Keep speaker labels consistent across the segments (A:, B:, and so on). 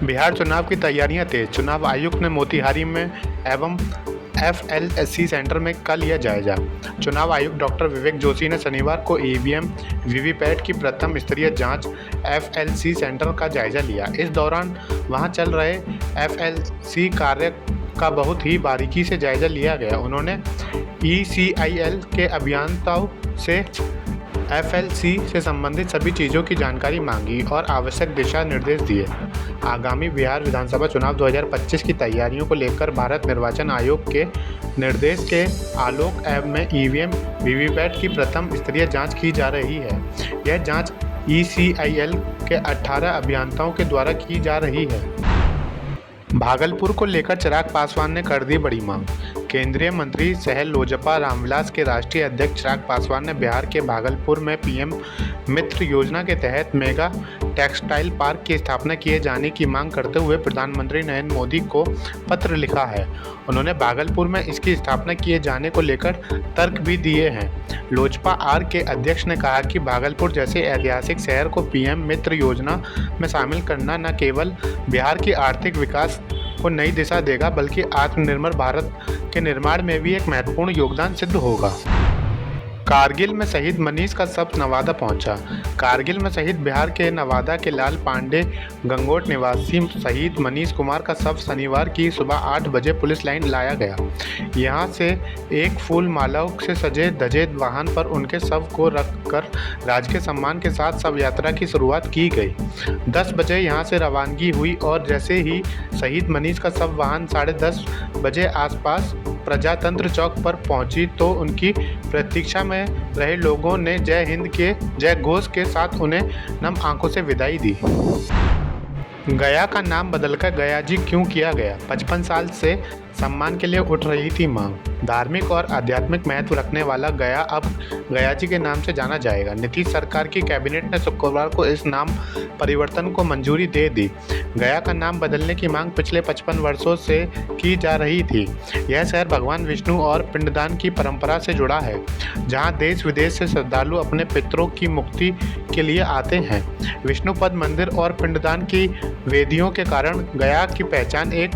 A: बिहार चुनाव की तैयारियां तेज। चुनाव आयुक्त ने मोतिहारी में एवं एफएलसी सेंटर में कल लिया जायजा। चुनाव आयुक्त डॉक्टर विवेक जोशी ने शनिवार को ईवीएम वीवीपैट की प्रथम स्तरीय जांच एफएलसी सेंटर का जायजा लिया। इस दौरान वहां चल रहे एफएलसी कार्य का बहुत ही बारीकी से जायजा लिया गया। उन्होंने ईसीआईएल के अभियंताओं से एफएलसी से संबंधित सभी चीज़ों की जानकारी मांगी और आवश्यक दिशा निर्देश दिए। आगामी बिहार विधानसभा चुनाव 2025 की तैयारियों को लेकर भारत निर्वाचन आयोग के निर्देश के आलोक में ईवीएम वीवीपैट की प्रथम स्तरीय जांच की जा रही है। यह जांच ईसीआईएल के 18 अभियंताओं के द्वारा की जा रही है। भागलपुर को लेकर चिराग पासवान ने कर दी बड़ी मांग। केंद्रीय मंत्री सह लोजपा रामविलास के राष्ट्रीय अध्यक्ष चिराग पासवान ने बिहार के भागलपुर में पीएम मित्र योजना के तहत मेगा टेक्सटाइल पार्क की स्थापना किए जाने की मांग करते हुए प्रधानमंत्री नरेंद्र मोदी को पत्र लिखा है। उन्होंने भागलपुर में इसकी स्थापना किए जाने को लेकर तर्क भी दिए हैं। लोजपा आर के अध्यक्ष ने कहा कि भागलपुर जैसे ऐतिहासिक शहर को पीएम मित्र योजना में शामिल करना न केवल बिहार की आर्थिक विकास को नई दिशा देगा बल्कि आत्मनिर्भर भारत के निर्माण में भी एक महत्वपूर्ण योगदान सिद्ध होगा। कारगिल में शहीद मनीष का शव नवादा पहुंचा। कारगिल में शहीद बिहार के नवादा के लाल पांडे गंगोट निवासी शहीद मनीष कुमार का शव शनिवार की सुबह 8 बजे पुलिस लाइन लाया गया। यहां से एक फूल मालाओं से सजे धजे वाहन पर उनके शव को रखकर राजकीय सम्मान के साथ शव यात्रा की शुरुआत की गई। 10 बजे यहां से रवानगी हुई और जैसे ही शहीद मनीष का शव वाहन 10:30 बजे आसपास प्रजातंत्र चौक पर पहुंची तो उनकी प्रतीक्षा में रहे लोगों ने जय हिंद के जय घोष के साथ उन्हें नम आंखों से विदाई दी। गया का नाम बदलकर गया जी क्यों किया गया? 55 साल से सम्मान के लिए उठ रही थी मांग। धार्मिक और आध्यात्मिक महत्व रखने वाला गया अब गया जी के नाम से जाना जाएगा। नीतीश सरकार की कैबिनेट ने शुक्रवार को इस नाम परिवर्तन को मंजूरी दे दी। गया का नाम बदलने की मांग पिछले 55 वर्षों से की जा रही थी। यह शहर भगवान विष्णु और पिंडदान की परंपरा से जुड़ा है, जहां देश विदेश से श्रद्धालु अपने पितरों की मुक्ति के लिए आते हैं। विष्णुपद मंदिर और पिंडदान की वेदियों के कारण गया की पहचान एक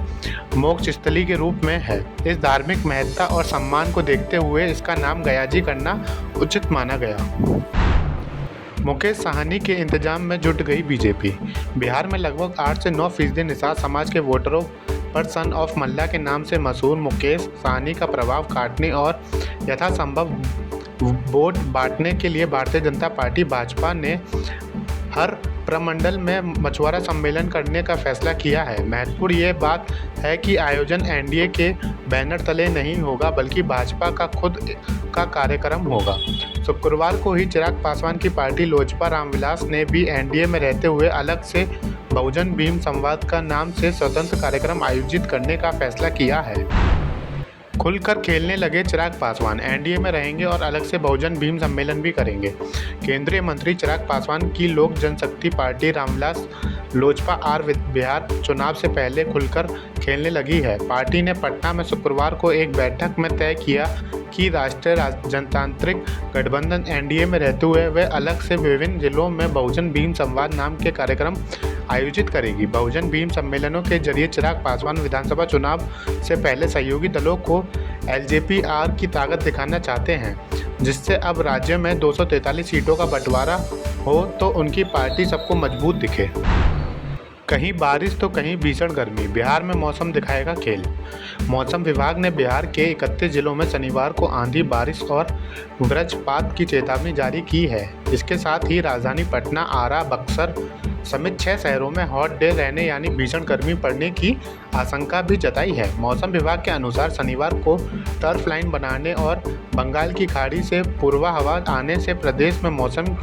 A: मोक्ष स्थली के रूप में है। इस धार्मिक महत्ता और सम्मान को देखते हुए इसका नाम गया जी करना उचित माना गया। मुकेश साहनी के इंतजाम में जुट गई बीजेपी। बिहार में लगभग 8 से 9% निषाद समाज के वोटरों पर सन ऑफ मल्ला के नाम से मशहूर मुकेश साहनी का प्रभाव काटने और यथासंभव वोट बांटने के लिए भारतीय जनता पार्टी भाजपा ने हर प्रमंडल में मछुआरा सम्मेलन करने का फैसला किया है। महत्वपूर्ण ये बात है कि आयोजन एनडीए के बैनर तले नहीं होगा बल्कि भाजपा का खुद का कार्यक्रम होगा। शुक्रवार को ही चिराग पासवान की पार्टी लोजपा रामविलास ने भी एनडीए में रहते हुए अलग से बहुजन भीम संवाद का नाम से स्वतंत्र कार्यक्रम आयोजित करने का फैसला किया है। खुलकर खेलने लगे चिराग पासवान, एनडीए में रहेंगे और अलग से बहुजन भीम सम्मेलन भी करेंगे। केंद्रीय मंत्री चिराग पासवान की लोक जनशक्ति पार्टी रामविलास लोजपा आर बिहार चुनाव से पहले खुलकर खेलने लगी है। पार्टी ने पटना में शुक्रवार को एक बैठक में तय किया कि राष्ट्रीय जनतांत्रिक गठबंधन एनडीए में रहते हुए वे अलग से विभिन्न जिलों में बहुजन भीम संवाद नाम के कार्यक्रम आयोजित करेगी। बहुजन भीम सम्मेलनों के जरिए चिराग पासवान विधानसभा चुनाव से पहले सहयोगी दलों को एलजेपी-आर की ताकत दिखाना चाहते हैं, जिससे अब राज्य में 243 सीटों का बंटवारा हो तो उनकी पार्टी सबको मजबूत दिखे। कहीं बारिश तो कहीं भीषण गर्मी, बिहार में मौसम दिखाएगा खेल। मौसम विभाग ने बिहार के 31 जिलों में शनिवार को आंधी, बारिश और वज्रपात की चेतावनी जारी की है। इसके साथ ही राजधानी पटना, आरा, बक्सर समेत 6 शहरों में हॉट डे रहने यानी भीषण गर्मी पड़ने की आशंका भी जताई है। मौसम विभाग के अनुसार शनिवार को टर्फ लाइन बनाने और बंगाल की खाड़ी से पूर्वा हवा आने से प्रदेश में मौसम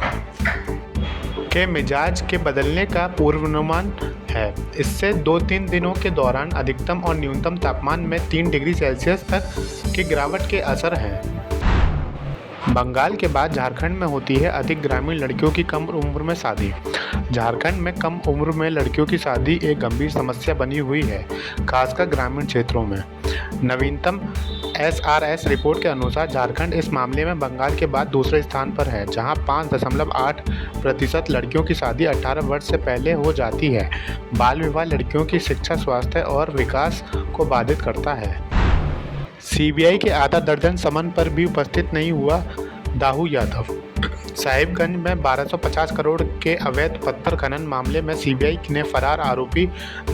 A: के मिजाज के बदलने का पूर्वानुमान है। इससे 2-3 दिनों के दौरान अधिकतम और न्यूनतम तापमान में 3 डिग्री सेल्सियस तक की गिरावट के असर हैं। बंगाल के बाद झारखंड में होती है अधिक ग्रामीण लड़कियों की कम उम्र में शादी। झारखंड में कम उम्र में लड़कियों की शादी एक गंभीर समस्या बनी हुई है, खासकर ग्रामीण क्षेत्रों में। नवीनतम SRS रिपोर्ट के अनुसार झारखंड इस मामले में बंगाल के बाद दूसरे स्थान पर है, जहां 5.8% लड़कियों की शादी 18 वर्ष से पहले हो जाती है। बाल विवाह लड़कियों की शिक्षा, स्वास्थ्य और विकास को बाधित करता है। CBI के आधा दर्जन समन पर भी उपस्थित नहीं हुआ दाऊ यादव। साहिबगंज में 1250 करोड़ के अवैध पत्थर खनन मामले में CBI ने फरार आरोपी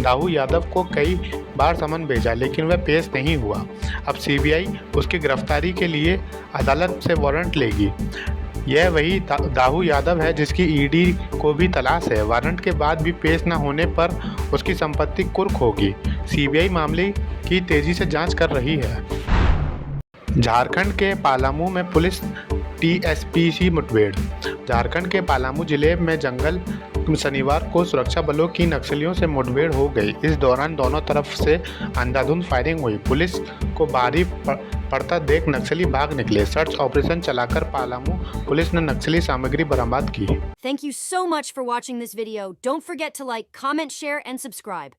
A: दाऊ यादव को कई बार समन भेजा, लेकिन वह पेश नहीं हुआ। अब CBI उसकी गिरफ्तारी के लिए अदालत से वारंट लेगी। यह वही दाऊ यादव है जिसकी ED को भी तलाश है। वारंट के बाद भी पेश न होने पर उसकी संपत्ति कुर्क होगी। CBI मामले की तेजी से जांच कर रही है। झारखंड के पलामू में पुलिस TSPC मुठभेड़। झारखंड के पलामू जिले में जंगल शनिवार को सुरक्षा बलों की नक्सलियों से मुठभेड़ हो गई। इस दौरान दोनों तरफ से अंधाधुंध फायरिंग हुई। पुलिस को भारी पड़ता देख नक्सली भाग निकले। सर्च ऑपरेशन चलाकर पलामू पुलिस ने नक्सली सामग्री बरामद की।
B: Thank you so much for watching this video. Don't forget to like, comment, share, and subscribe.